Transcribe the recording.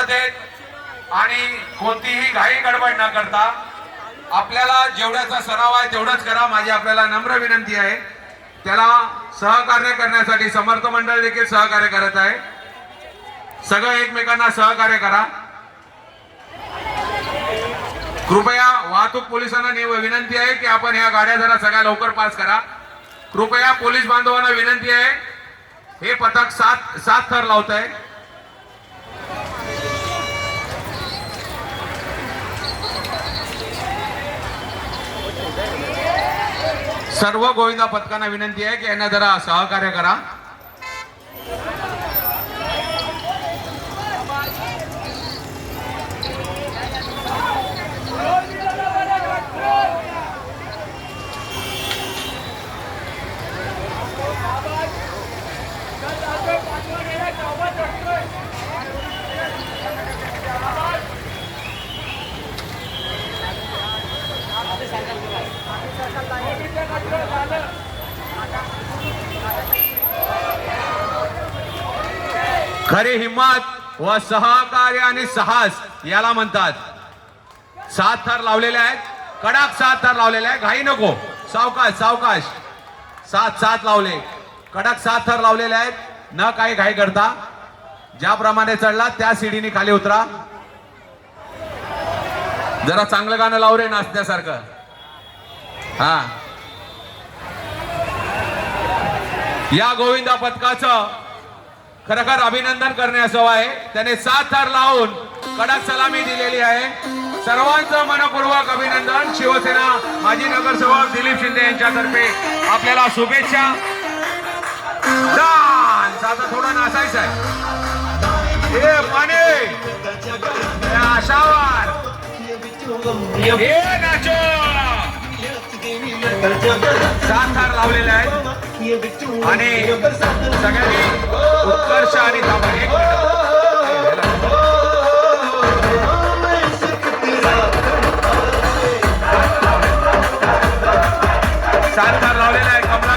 शांततेत आणि कोणतीही घाई गडबड न करता आपल्याला जेवढ्याचा सराव आहे तेवढंच करा, माझी आपल्याला नम्र विनंती आहे। त्याला सहकार्य करण्यासाठी समर्थ मंडळ देखील सहकार्य करत आहे, सगळे एकमेकांना सहकार्य करा। कृपया वाहतूक पोलिसांना विनंती आहे की आपण ह्या गाड्या जरा सगळ्या लवकर पास करा। कृपया पोलीस बांधवांना विनंती आहे, हे पथक सात थर लावत आहे। सर्व गोविंदा पथकांना विनंती आहे की यांना जरा सहकार्य करा। खरी हिम्मत व सहकार्य आणि साहस याला म्हणतात। 7 थर लावलेले आहेत, कडक 7 थर लावलेले आहे, घाई नको, सावकाश सावकाश। 7 लावले, कडक 7 थर लावलेले आहेत, न काही घाई करता ज्याप्रमाणे चढला त्या सीडीने खाली उतरा। जरा चांगलं गाणं लाव रे नाचण्यासारखं। हा, या गोविंदा पथकाचं खरखर अभिनंदन करण्यास हवं आहे। त्याने 7 थर लावून कडक सलामी दिलेली आहे। सर्वांचं मनपूर्वक अभिनंदन। शिवसेना माजी नगरसेवक दिलीप शिंदे यांच्यातर्फे आपल्याला शुभेच्छा। आता थोडं नाचायचं आहे, हे पाने आशावार हे नाचो। 7 थर लावलेले आहेत आणि सगळ्यांनी उत्कर्ष आणि